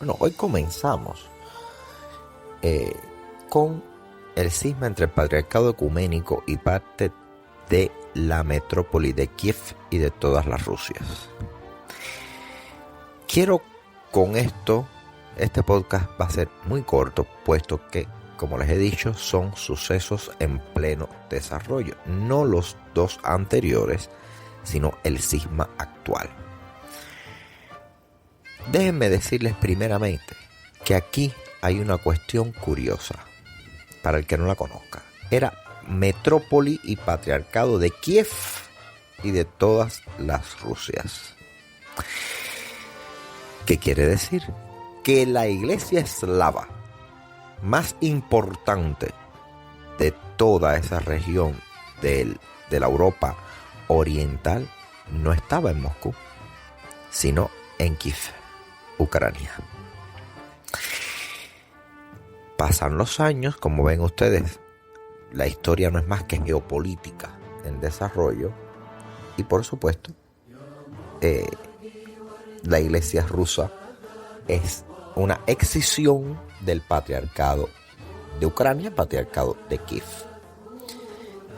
Bueno, hoy comenzamos con el cisma entre el patriarcado ecuménico y parte de la metrópoli de Kiev y de todas las Rusias. Quiero con esto, este podcast va a ser muy corto, puesto que, como les he dicho, son sucesos en pleno desarrollo, no los dos anteriores, sino el cisma actual. Déjenme decirles primeramente que aquí hay una cuestión curiosa, para el que no la conozca. Era metrópoli y patriarcado de Kiev y de todas las Rusias. ¿Qué quiere decir? Que la iglesia eslava más importante de toda esa región de la Europa oriental no estaba en Moscú, sino en Kiev, Ucrania. Pasan los años, como ven ustedes, la historia no es más que geopolítica en desarrollo y por supuesto la iglesia rusa es una escisión del patriarcado de Ucrania, patriarcado de Kiev.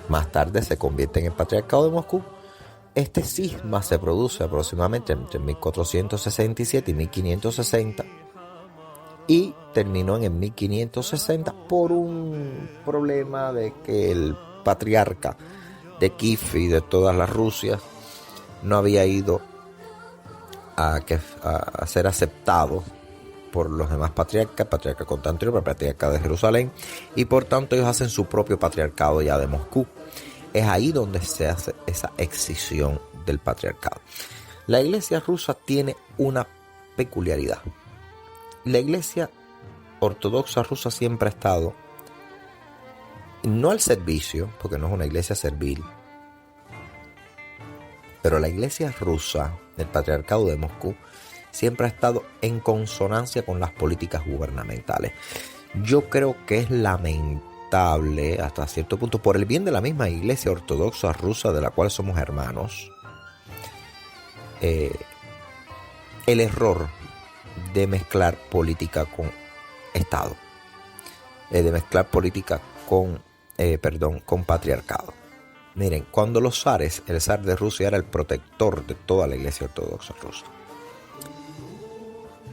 Más tarde se convierte en el patriarcado de Moscú. Este cisma se produce aproximadamente entre 1467 y 1560 y terminó en el 1560 por un problema de que el patriarca de Kiev y de todas las Rusias no había ido a ser aceptado por los demás patriarca Constantino, patriarca de Jerusalén, y por tanto ellos hacen su propio patriarcado ya de Moscú. Es ahí donde se hace esa escisión del patriarcado. La iglesia rusa tiene una peculiaridad. La iglesia ortodoxa rusa siempre ha estado no al servicio, porque no es una iglesia servil, pero la iglesia rusa del patriarcado de Moscú siempre ha estado en consonancia con las políticas gubernamentales. Yo creo que es lamentable hasta cierto punto, por el bien de la misma iglesia ortodoxa rusa de la cual somos hermanos, el error de mezclar política con Estado, de mezclar política con patriarcado. Miren, cuando los zares, el zar de Rusia era el protector de toda la iglesia ortodoxa rusa,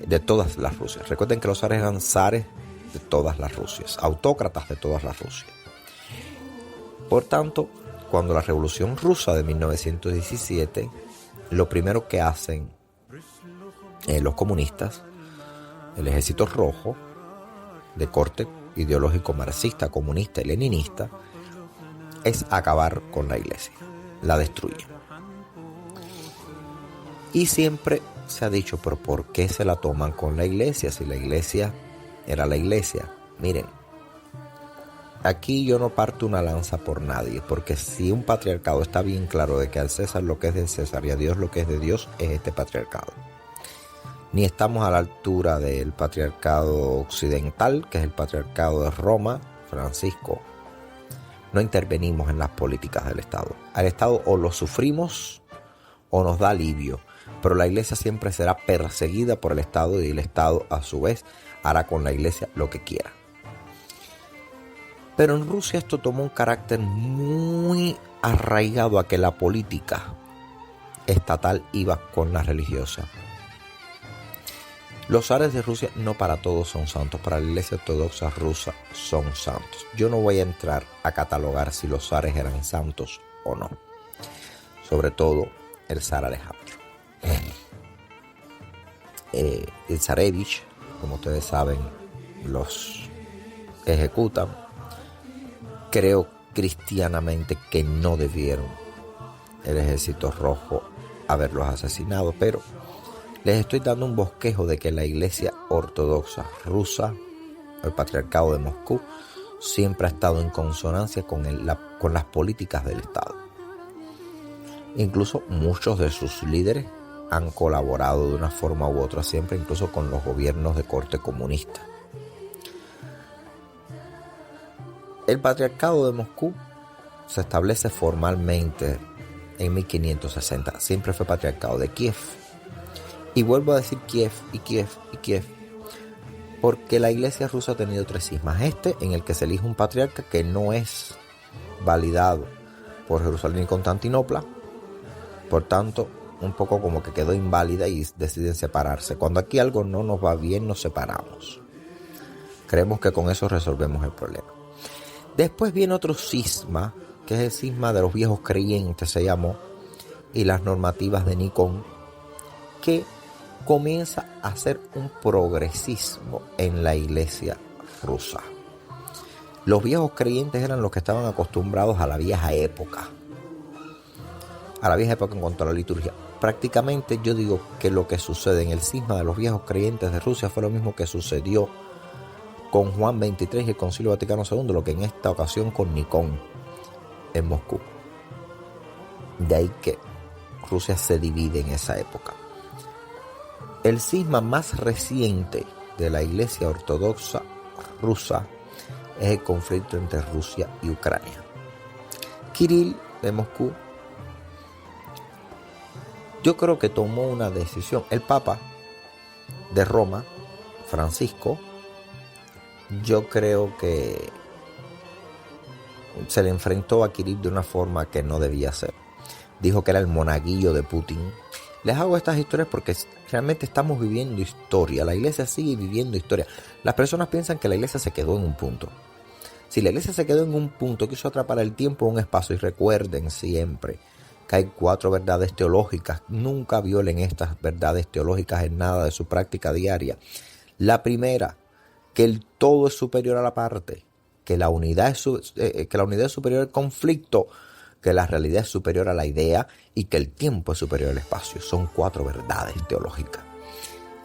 de todas las Rusias. Recuerden que los zares eran zares de todas las Rusias, autócratas de todas las Rusias. Por tanto, cuando la Revolución Rusa de 1917, lo primero que hacen los comunistas, el Ejército Rojo, de corte ideológico marxista, comunista y leninista, es acabar con la iglesia, la destruyen. Y siempre se ha dicho, pero ¿por qué se la toman con la iglesia? Si la iglesia era la iglesia. Miren, aquí yo no parto una lanza por nadie, porque si un patriarcado está bien claro de que al César lo que es del César y a Dios lo que es de Dios, es este patriarcado. Ni estamos a la altura del patriarcado occidental, que es el patriarcado de Roma, Francisco. No intervenimos en las políticas del Estado. Al Estado o lo sufrimos o nos da alivio, pero la iglesia siempre será perseguida por el Estado y el Estado a su vez hará con la iglesia lo que quiera. Pero en Rusia esto tomó un carácter muy arraigado a que la política estatal iba con la religiosa. Los zares de Rusia no para todos son santos, para la iglesia ortodoxa rusa son santos. Yo no voy a entrar a catalogar si los zares eran santos o no. Sobre todo el zar Alejandro. El zarevich, como ustedes saben, los ejecutan. Creo cristianamente que no debieron el Ejército Rojo haberlos asesinado, pero les estoy dando un bosquejo de que la iglesia ortodoxa rusa, el patriarcado de Moscú, siempre ha estado en consonancia con las políticas del Estado. Incluso muchos de sus líderes han colaborado de una forma u otra siempre, incluso con los gobiernos de corte comunista. El patriarcado de Moscú se establece formalmente en 1560. Siempre fue patriarcado de Kiev. Y vuelvo a decir Kiev y Kiev y Kiev, Porque la iglesia rusa ha tenido 3 cismas. En el que se elige un patriarca que no es validado por Jerusalén y Constantinopla. Por tanto, un poco como que quedó inválida y deciden separarse. Cuando aquí algo no nos va bien, nos separamos. Creemos que con eso resolvemos el problema. Después viene otro cisma, que es el cisma de los viejos creyentes, se llamó, y las normativas de Nikon, que comienza a hacer un progresismo en la iglesia rusa. Los viejos creyentes eran los que estaban acostumbrados a la vieja época. A la vieja época en cuanto a la liturgia. Prácticamente yo digo que lo que sucede en el cisma de los viejos creyentes de Rusia fue lo mismo que sucedió con Juan XXIII y el Concilio Vaticano II, lo que en esta ocasión con Nikon en Moscú. De ahí que Rusia se divide en esa época. El cisma más reciente de la Iglesia Ortodoxa rusa es el conflicto entre Rusia y Ucrania. Kirill de Moscú, yo creo que tomó una decisión. El Papa de Roma, Francisco, yo creo que se le enfrentó a Kirill de una forma que no debía ser. Dijo que era el monaguillo de Putin. Les hago estas historias porque realmente estamos viviendo historia. La iglesia sigue viviendo historia. Las personas piensan que la iglesia se quedó en un punto. Si la iglesia se quedó en un punto, quiso atrapar el tiempo en un espacio. Y recuerden siempre que hay 4 verdades teológicas. Nunca violen estas verdades teológicas en nada de su práctica diaria. La primera, que el todo es superior a la parte. Que la unidad es superior al conflicto. Que la realidad es superior a la idea y que el tiempo es superior al espacio. Son 4 verdades teológicas.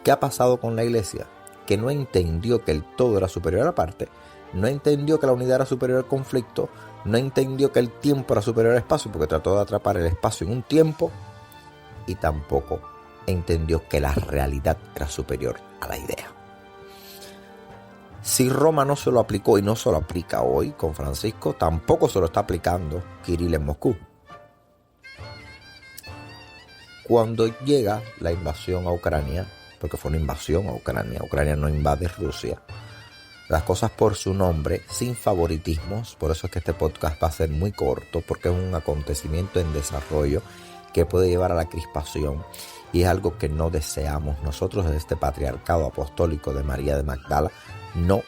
¿Qué ha pasado con la iglesia? Que no entendió que el todo era superior a la parte, no entendió que la unidad era superior al conflicto, no entendió que el tiempo era superior al espacio porque trató de atrapar el espacio en un tiempo y tampoco entendió que la realidad era superior a la idea. Si Roma no se lo aplicó y no se lo aplica hoy con Francisco, tampoco se lo está aplicando Kirill en Moscú. Cuando llega la invasión a Ucrania, porque fue una invasión a Ucrania no invade Rusia, las cosas por su nombre, sin favoritismos, por eso es que este podcast va a ser muy corto, porque es un acontecimiento en desarrollo que puede llevar a la crispación y es algo que no deseamos. Nosotros desde este patriarcado apostólico de María de Magdala no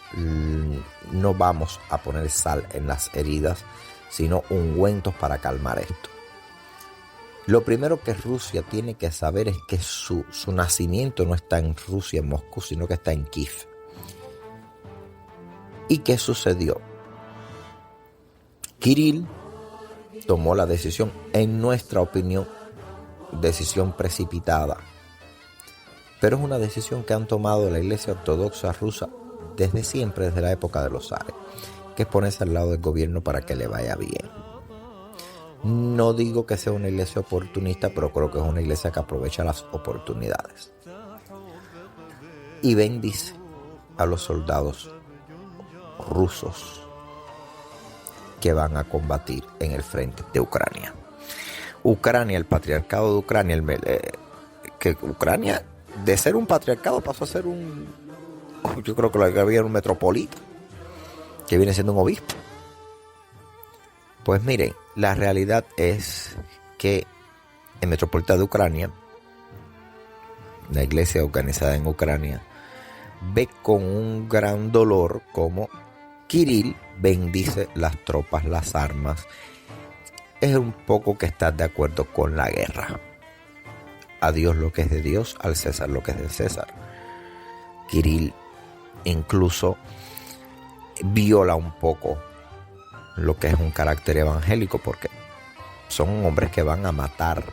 vamos a poner sal en las heridas, sino ungüentos para calmar esto. Lo primero que Rusia tiene que saber es que su nacimiento no está en Rusia, en Moscú, sino que está en Kiev. ¿Y qué sucedió? Kirill tomó la decisión, en nuestra opinión, decisión precipitada, pero es una decisión que han tomado la Iglesia Ortodoxa rusa desde siempre, desde la época de los zares, que es ponerse al lado del gobierno para que le vaya bien. No digo que sea una iglesia oportunista, pero creo que es una iglesia que aprovecha las oportunidades. Y bendice a los soldados rusos que van a combatir en el frente de Ucrania. Ucrania, el patriarcado de Ucrania, que Ucrania de ser un patriarcado pasó a ser yo creo que lo que había era un metropolita, que viene siendo un obispo. Pues miren, la realidad es que el metropolita de Ucrania, la iglesia organizada en Ucrania, ve con un gran dolor como Kirill bendice las tropas, las armas. Es un poco que está de acuerdo con la guerra. A Dios lo que es de Dios, al César lo que es de César. Kirill incluso viola un poco lo que es un carácter evangélico, porque son hombres que van a matar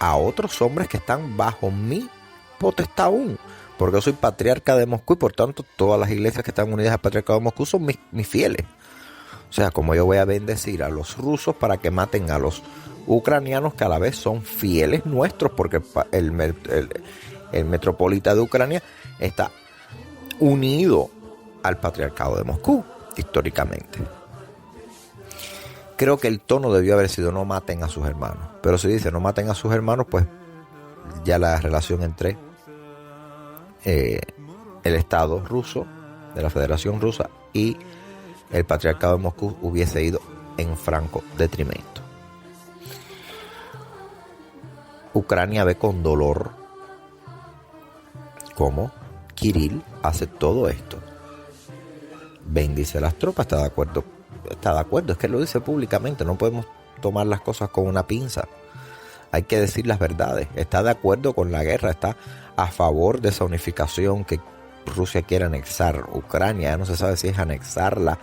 a otros hombres que están bajo mi potestad aún, porque yo soy patriarca de Moscú y por tanto todas las iglesias que están unidas al patriarcado de Moscú son mis fieles. O sea, como yo voy a bendecir a los rusos para que maten a los ucranianos que a la vez son fieles nuestros, porque el metropolita de Ucrania está unido al patriarcado de Moscú históricamente. Creo que el tono debió haber sido no maten a sus hermanos, pero si dice no maten a sus hermanos, pues ya la relación entre el Estado ruso, de la Federación Rusa, y el Patriarcado de Moscú hubiese ido en franco detrimento. Ucrania ve con dolor cómo Kirill hace todo esto. Bendice a las tropas, está de acuerdo, es que lo dice públicamente, no podemos tomar las cosas con una pinza. Hay que decir las verdades. Está de acuerdo con la guerra, está a favor de esa unificación que Rusia quiere anexar Ucrania. Ya no se sabe si es anexarla,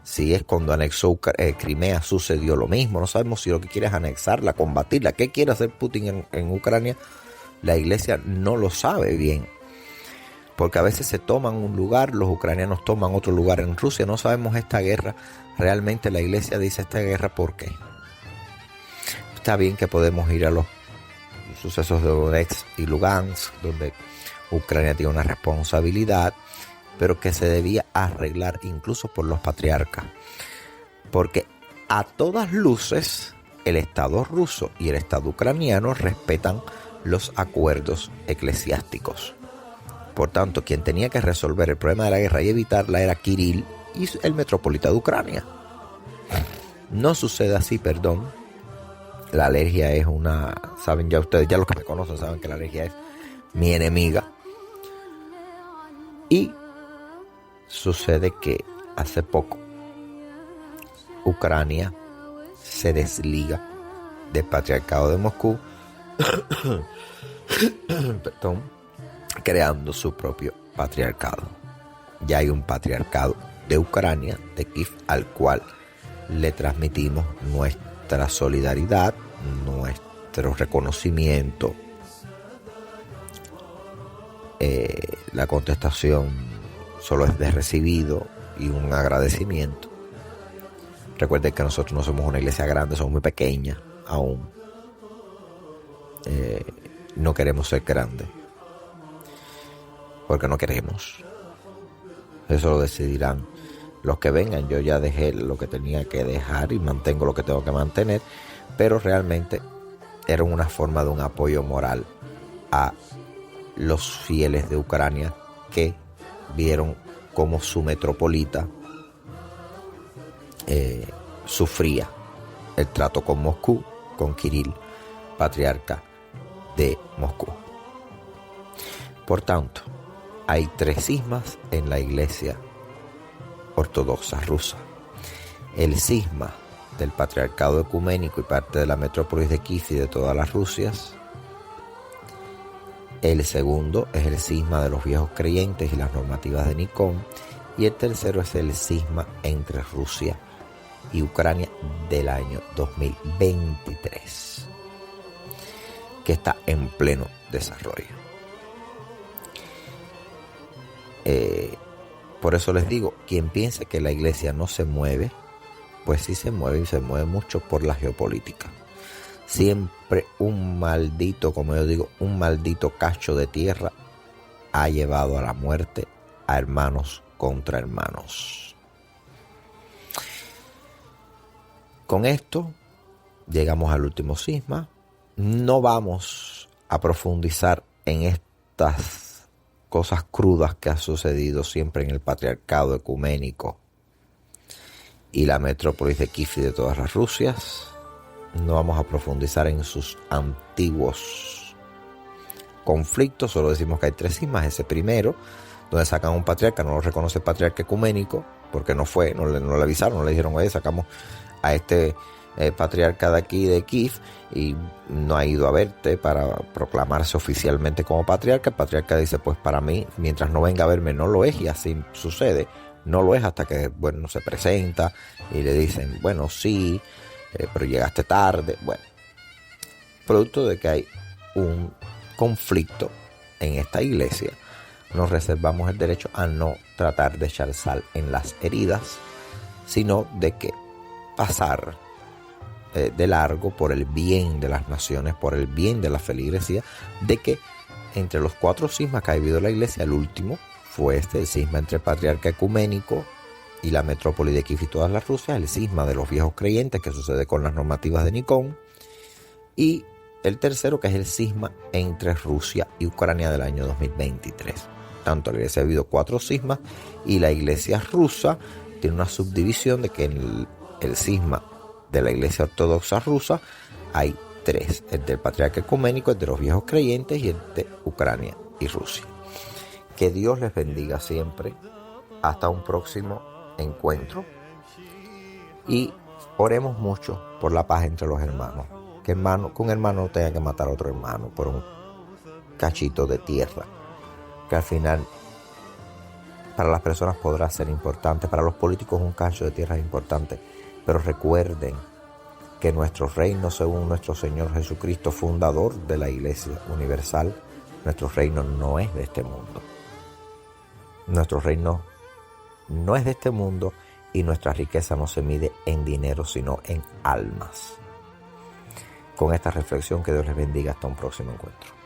si es cuando anexó Crimea sucedió lo mismo. No sabemos si lo que quiere es anexarla, combatirla. ¿Qué quiere hacer Putin en Ucrania? La iglesia no lo sabe bien. Porque a veces se toman un lugar, los ucranianos toman otro lugar en Rusia. No sabemos esta guerra. Realmente la iglesia dice esta guerra ¿por qué? Está bien que podemos ir a los sucesos de Donetsk y Lugansk, donde Ucrania tiene una responsabilidad, pero que se debía arreglar incluso por los patriarcas. Porque a todas luces el Estado ruso y el Estado ucraniano respetan los acuerdos eclesiásticos. Por tanto, quien tenía que resolver el problema de la guerra y evitarla era Kirill y el metropolita de Ucrania. No sucede así, perdón. La alergia es saben ya ustedes, ya los que me conocen saben que la alergia es mi enemiga. Y sucede que hace poco Ucrania se desliga del Patriarcado de Moscú, perdón, creando su propio patriarcado. Ya hay un patriarcado de Ucrania, de Kiev, al cual le transmitimos nuestra solidaridad, nuestro reconocimiento. La contestación solo es de recibido y un agradecimiento. Recuerden que nosotros no somos una iglesia grande, somos muy pequeña aún. No queremos ser grandes porque no queremos. Eso lo decidirán los que vengan. Yo ya dejé lo que tenía que dejar y mantengo lo que tengo que mantener, pero realmente era una forma de un apoyo moral a los fieles de Ucrania que vieron cómo su metropolita sufría el trato con Moscú, con Kirill, patriarca de Moscú. Por tanto, hay 3 cismas en la iglesia ortodoxa rusa. El cisma del patriarcado ecuménico y parte de la metrópolis de Kiev y de todas las Rusias. El segundo es el cisma de los viejos creyentes y las normativas de Nikon. Y el tercero es el cisma entre Rusia y Ucrania del año 2023, que está en pleno desarrollo. Por eso les digo, quien piense que la iglesia no se mueve, pues sí se mueve, y se mueve mucho por la geopolítica. Siempre un maldito, como yo digo, un maldito cacho de tierra ha llevado a la muerte a hermanos contra hermanos. Con esto llegamos al último cisma. No vamos a profundizar en estas cosas crudas que ha sucedido siempre en el patriarcado ecuménico y la metrópolis de Kiev y de todas las Rusias. No vamos a profundizar en sus antiguos conflictos. Solo decimos que hay 3 cismas. Ese primero, donde sacan a un patriarca, no lo reconoce el patriarca ecuménico, porque no le avisaron, no le dijeron, oye, sacamos a este patriarca de aquí de Kiev y no ha ido a verte para proclamarse oficialmente como patriarca. El patriarca dice, pues para mí, mientras no venga a verme, no lo es, y así sucede. No lo es hasta que, bueno, se presenta y le dicen, bueno, sí, pero llegaste tarde. Bueno, producto de que hay un conflicto en esta iglesia, nos reservamos el derecho a no tratar de echar sal en las heridas, sino de que pasar de largo por el bien de las naciones, por el bien de la feligresía, de que entre los 4 cismas que ha vivido la iglesia, el último fue el cisma entre el patriarca ecuménico y la metrópoli de Kiev y todas las Rusias, el cisma de los viejos creyentes que sucede con las normativas de Nikon, y el tercero que es el cisma entre Rusia y Ucrania del año 2023. tanto la iglesia ha habido 4 cismas y la iglesia rusa tiene una subdivisión de que en el cisma de la iglesia ortodoxa rusa hay 3, el del patriarca ecuménico, el de los viejos creyentes y el de Ucrania y Rusia. Que Dios les bendiga siempre. Hasta un próximo encuentro. Y oremos mucho por la paz entre los hermanos. Que un hermano no tenga que matar a otro hermano por un cachito de tierra. Que al final para las personas podrá ser importante. Para los políticos un cacho de tierra es importante. Pero recuerden que nuestro reino, según nuestro Señor Jesucristo, fundador de la Iglesia Universal, nuestro reino no es de este mundo. Nuestro reino no es de este mundo y nuestra riqueza no se mide en dinero, sino en almas. Con esta reflexión, que Dios les bendiga. Hasta un próximo encuentro.